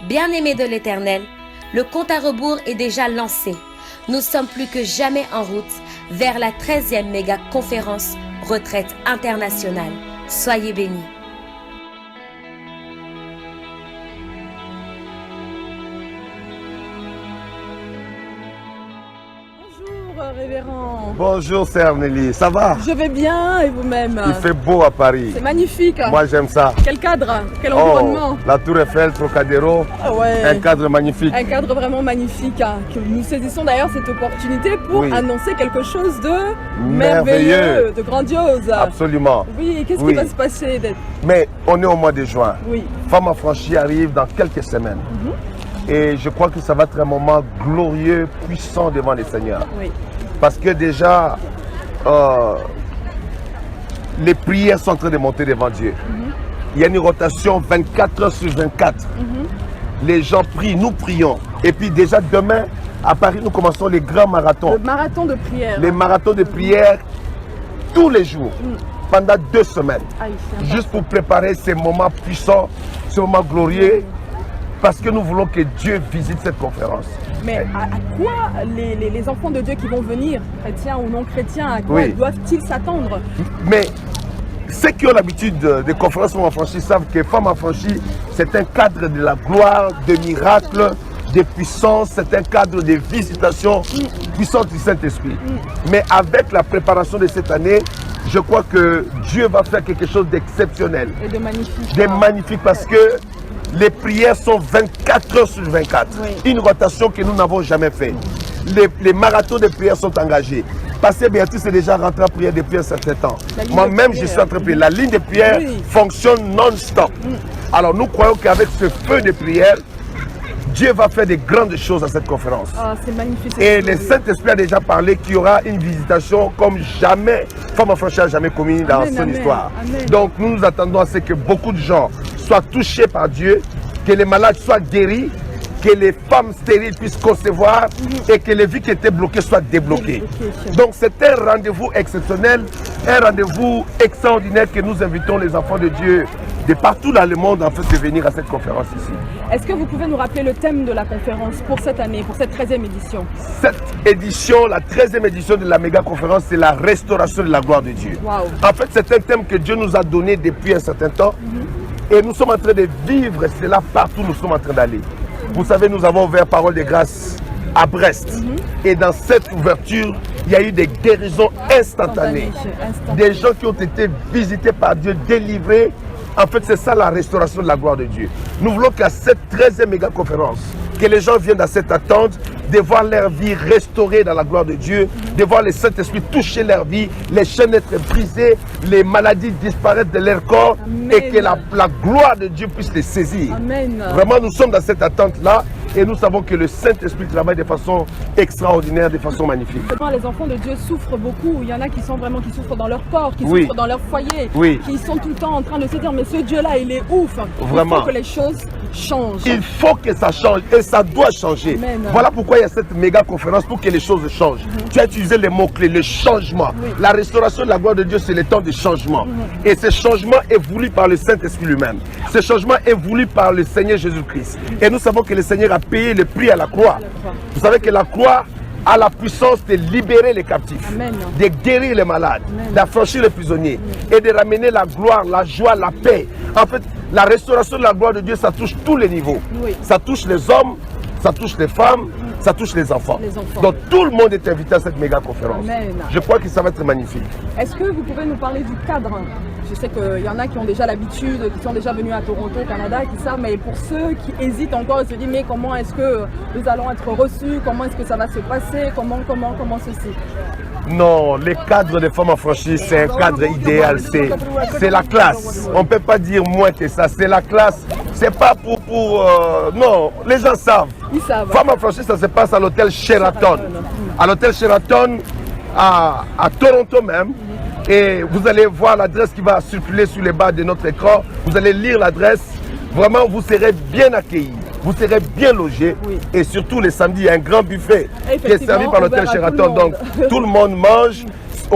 Bien-aimés de l'Éternel, le compte à rebours est déjà lancé. Nous sommes plus que jamais en route vers la 13e méga conférence retraite internationale. Soyez bénis. Bonjour révérend. Bonjour Sœur Nelly, ça va? Je vais bien et vous-même? Il fait beau à Paris. C'est magnifique. Moi j'aime ça. Quel cadre, quel environnement. La Tour Eiffel, Trocadéro, Ouais. un cadre magnifique. Un cadre vraiment magnifique. Que nous saisissons d'ailleurs cette opportunité pour annoncer quelque chose de merveilleux, de grandiose. Absolument. Oui, qu'est-ce qui va se passer? Mais on est au mois de juin. Oui. Femme affranchie arrive dans quelques semaines. Et je crois que ça va être un moment glorieux, puissant devant les Seigneurs. Oui. Parce que déjà, les prières sont en train de monter devant Dieu. Il y a une rotation 24 heures sur 24. Les gens prient, nous prions. Et puis déjà demain, à Paris, nous commençons les grands marathons. Le marathon de prière. Les marathons de prière tous les jours, pendant 2 semaines. Juste pour préparer ces moments puissants, ces moments glorieux. Parce que nous voulons que Dieu visite cette conférence. Mais à quoi les enfants de Dieu qui vont venir, chrétiens ou non chrétiens, à quoi doivent-ils s'attendre? Mais ceux qui ont l'habitude des conférences Femmes affranchies savent que Femmes affranchies, c'est un cadre de la gloire, de miracles, de puissance, c'est un cadre de visitation puissante du Saint-Esprit. Mais avec la préparation de cette année, je crois que Dieu va faire quelque chose d'exceptionnel. Et de magnifique. De magnifique parce que les prières sont 24 heures sur 24. Une rotation que nous n'avons jamais fait. Les marathons de prières sont engagés. Pasteur Béatrice est déjà rentré en prière depuis un certain temps. Moi-même, je suis en train de prier. La ligne de prière fonctionne non-stop. Alors nous croyons qu'avec ce feu de prière, Dieu va faire de grandes choses à cette conférence. C'est magnifique. Et le Saint-Esprit a déjà parlé qu'il y aura une visitation comme jamais, Femme affranchie n'a jamais commis dans son histoire. Donc nous nous attendons à ce que beaucoup de gens soient touchés par Dieu, que les malades soient guéris, que les femmes stériles puissent concevoir et que les vies qui étaient bloquées soient débloquées. Donc c'est un rendez-vous exceptionnel, un rendez-vous extraordinaire que nous invitons les enfants de Dieu de partout dans le monde en fait de venir à cette conférence ici. Est-ce que vous pouvez nous rappeler le thème de la conférence pour cette année, pour cette 13e édition? Cette édition, la 13e édition de la méga conférence, c'est la restauration de la gloire de Dieu. En fait, c'est un thème que Dieu nous a donné depuis un certain temps. Et nous sommes en train de vivre cela partout où nous sommes en train d'aller. Vous savez, nous avons ouvert Parole de grâce à Brest. Et dans cette ouverture, il y a eu des guérisons instantanées. Des gens qui ont été visités par Dieu, délivrés. En fait, c'est ça la restauration de la gloire de Dieu. Nous voulons qu'à cette 13e méga conférence, que les gens viennent à cette attente, de voir leur vie restaurée dans la gloire de Dieu, de voir le Saint-Esprit toucher leur vie, les chaînes être brisées, les maladies disparaître de leur corps et que la gloire de Dieu puisse les saisir. Vraiment, nous sommes dans cette attente-là et nous savons que le Saint-Esprit travaille de façon extraordinaire, de façon magnifique. Les enfants de Dieu souffrent beaucoup. Il y en a qui souffrent dans leur corps, qui souffrent dans leur foyer, qui sont tout le temps en train de se dire mais ce Dieu-là, il est ouf. Vraiment. Il faut que les choses changent. Il faut que ça change et ça doit changer. Voilà pourquoi il y a cette méga conférence pour que les choses changent. Tu as utilisé les mots-clés, le changement. La restauration de la gloire de Dieu, c'est le temps de changement. Et ce changement est voulu par le Saint-Esprit lui-même. Ce changement est voulu par le Seigneur Jésus-Christ. Et nous savons que le Seigneur a payé le prix à la croix. Vous savez que la croix a la puissance de libérer les captifs, de guérir les malades, d'affranchir les prisonniers et de ramener la gloire, la joie, la paix. En fait, la restauration de la gloire de Dieu, ça touche tous les niveaux. Ça touche les hommes, ça touche les femmes, ça touche les enfants. Donc tout le monde est invité à cette méga conférence. Je crois que ça va être magnifique. Est-ce que vous pouvez nous parler du cadre? Je sais qu'il y en a qui ont déjà l'habitude, qui sont déjà venus à Toronto, au Canada, qui savent, mais pour ceux qui hésitent encore et se disent mais comment est-ce que nous allons être reçus? Comment est-ce que ça va se passer? Comment ceci? Non, le cadre des Femmes affranchies, c'est un cadre idéal, c'est la classe. On ne peut pas dire moins que ça, c'est la classe. C'est pas pour non, les gens savent. Ils savent. Femmes affranchies, ça se passe à l'hôtel Sheraton. À l'hôtel Sheraton, à Toronto même. Et vous allez voir l'adresse qui va circuler sur les bas de notre écran. Vous allez lire l'adresse. Vraiment, vous serez bien accueillis. Vous serez bien logés. Et surtout, les samedis, il y a un grand buffet qui est servi par l'hôtel Sheraton. Donc, tout le monde mange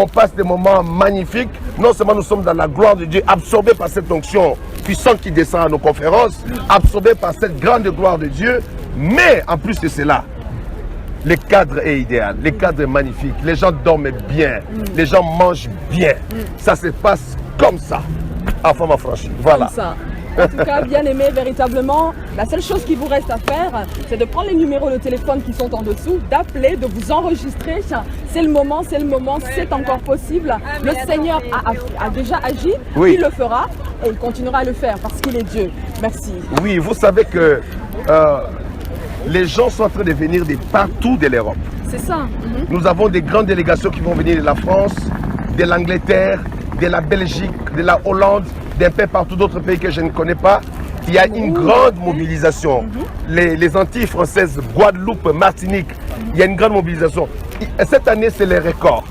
on passe des moments magnifiques. Non seulement nous sommes dans la gloire de Dieu, absorbés par cette onction puissante qui descend à nos conférences, absorbés par cette grande gloire de Dieu, mais en plus de cela, le cadre est idéal, le cadre est magnifique, les gens dorment bien, les gens mangent bien. Ça se passe comme ça, en Femme Affranchie. Voilà. Comme ça. En tout cas, bien aimé, véritablement, la seule chose qui vous reste à faire, c'est de prendre les numéros de téléphone qui sont en dessous, d'appeler, de vous enregistrer. C'est le moment, c'est encore possible. Le Seigneur a déjà agi, il le fera et il continuera à le faire parce qu'il est Dieu. Merci. Oui, vous savez que les gens sont en train de venir de partout de l'Europe. C'est ça. Nous avons des grandes délégations qui vont venir de la France, de l'Angleterre, de la Belgique, de la Hollande, d'un peu partout d'autres pays que je ne connais pas. Il y a une grande mobilisation. Les Antilles françaises, Guadeloupe, Martinique, il y a une grande mobilisation. Cette année, c'est les records.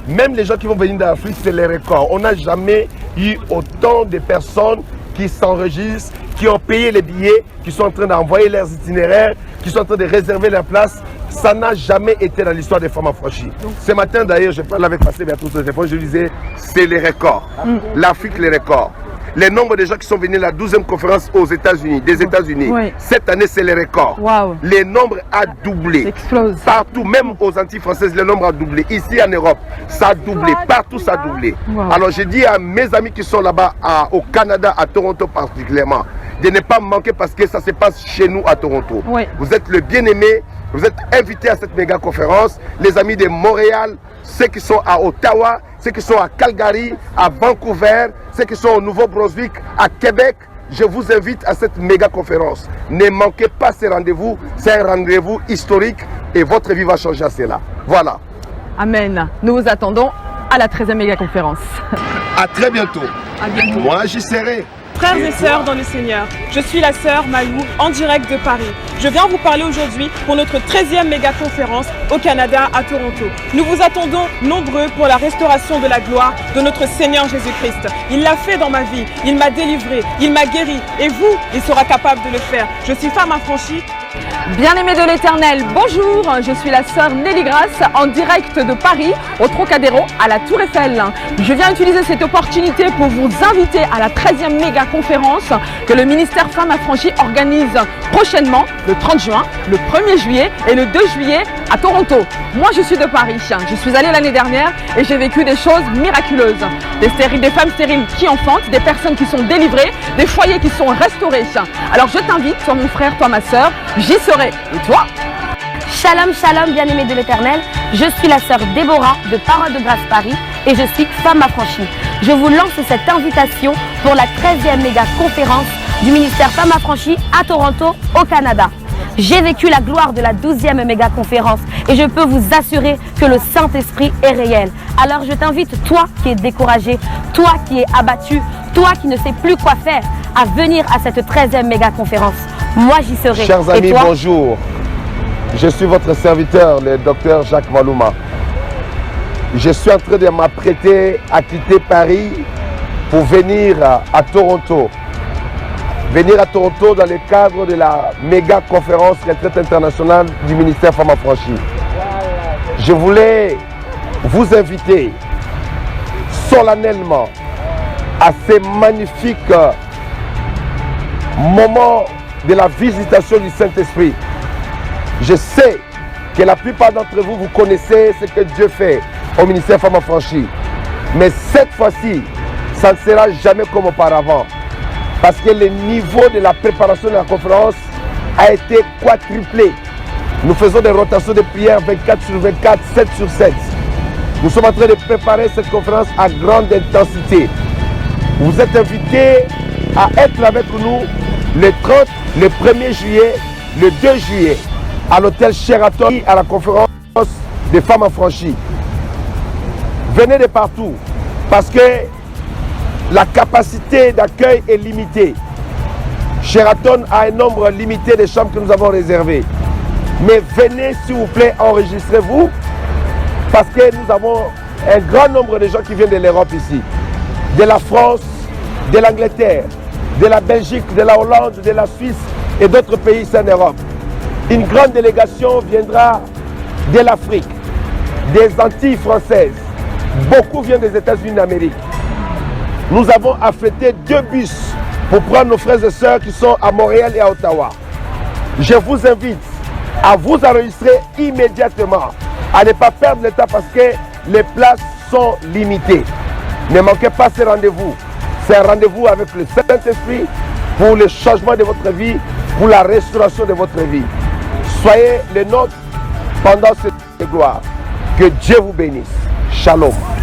Même les gens qui vont venir d'Afrique, c'est les records. On n'a jamais eu autant de personnes qui s'enregistrent, qui ont payé les billets, qui sont en train d'envoyer leurs itinéraires, qui sont en train de réserver leur place. Ça n'a jamais été dans l'histoire des Femmes Affranchies. Ce matin d'ailleurs, je parlais avec Pasteur Béatrice au téléphone, je disais, c'est les records. L'Afrique, les records. Les nombres de gens qui sont venus à la 12e conférence aux États-Unis, des États-Unis, cette année, c'est les records. Les nombres a doublé. Ça explose. Partout, même aux Antilles françaises, le nombre a doublé. Ici en Europe, ça a doublé. Partout, ça a doublé. Alors, je dis à mes amis qui sont là-bas, au Canada, à Toronto particulièrement, de ne pas manquer parce que ça se passe chez nous à Toronto. Vous êtes le bien-aimé, vous êtes invités à cette méga conférence. Les amis de Montréal, ceux qui sont à Ottawa, ceux qui sont à Calgary, à Vancouver, ceux qui sont au Nouveau-Brunswick, à Québec, je vous invite à cette méga conférence. Ne manquez pas ces rendez-vous, c'est un rendez-vous historique et votre vie va changer à cela. Voilà. Amen. Nous vous attendons à la 13e méga conférence. À très bientôt. À bientôt. Moi, j'y serai. Frères et sœurs dans le Seigneur, je suis la sœur Malou en direct de Paris. Je viens vous parler aujourd'hui pour notre 13e méga conférence au Canada à Toronto. Nous vous attendons nombreux pour la restauration de la gloire de notre Seigneur Jésus-Christ. Il l'a fait dans ma vie, il m'a délivré, il m'a guéri et vous, il sera capable de le faire. Je suis femme affranchie. Bien-aimés de l'Éternel, bonjour, je suis la sœur Nelly Grasse en direct de Paris, au Trocadéro, à la Tour Eiffel. Je viens utiliser cette opportunité pour vous inviter à la 13e méga conférence que le ministère Femmes Affranchies organise prochainement, le 30 juin, le 1er juillet et le 2 juillet à Toronto. Moi, je suis de Paris, je suis allée l'année dernière et j'ai vécu des choses miraculeuses. Des femmes stériles qui enfantent, des personnes qui sont délivrées, des foyers qui sont restaurés. Alors je t'invite, toi mon frère, toi ma sœur, j'y serai. Et toi? Shalom, shalom, bien-aimés de l'Éternel. Je suis la sœur Déborah de Parole de Grâce Paris et je suis femme affranchie. Je vous lance cette invitation pour la 13e méga conférence du ministère Femmes Affranchies à Toronto, au Canada. J'ai vécu la gloire de la 12e méga conférence et je peux vous assurer que le Saint-Esprit est réel. Alors je t'invite, toi qui es découragé, toi qui es abattu, toi qui ne sais plus quoi faire, à venir à cette 13e méga conférence. Moi j'y serai. Chers amis, et toi? bonjour. Je suis votre serviteur, le docteur Jacques Malouma. Je suis en train de m'apprêter à quitter Paris pour venir à Toronto. Venir à Toronto dans le cadre de la méga conférence retraite internationale du ministère Femmes Affranchies. Je voulais vous inviter solennellement à ces magnifiques moments de la visitation du Saint-Esprit. Je sais que la plupart d'entre vous, vous connaissez ce que Dieu fait au ministère Femmes Affranchies. Mais cette fois-ci, ça ne sera jamais comme auparavant. Parce que le niveau de la préparation de la conférence a été quadruplé. Nous faisons des rotations de prière 24 sur 24, 7 sur 7. Nous sommes en train de préparer cette conférence à grande intensité. Vous êtes invités à être avec nous le 30, le 1er juillet, le 2 juillet, à l'hôtel Sheraton, à la conférence des Femmes Affranchies. Venez de partout, parce que la capacité d'accueil est limitée. Sheraton a un nombre limité de chambres que nous avons réservées. Mais venez, s'il vous plaît, enregistrez-vous, parce que nous avons un grand nombre de gens qui viennent de l'Europe ici. De la France, de l'Angleterre, de la Belgique, de la Hollande, de la Suisse et d'autres pays ici en Europe. Une grande délégation viendra de l'Afrique, des Antilles françaises, Beaucoup viennent des États-Unis d'Amérique. Nous avons affrété 2 bus pour prendre nos frères et sœurs qui sont à Montréal et à Ottawa. Je vous invite à vous enregistrer immédiatement, à ne pas perdre le temps parce que les places sont limitées. Ne manquez pas ce rendez-vous. C'est un rendez-vous avec le Saint-Esprit pour le changement de votre vie, pour la restauration de votre vie. Soyez les nôtres pendant cette gloire. Que Dieu vous bénisse. Shalom.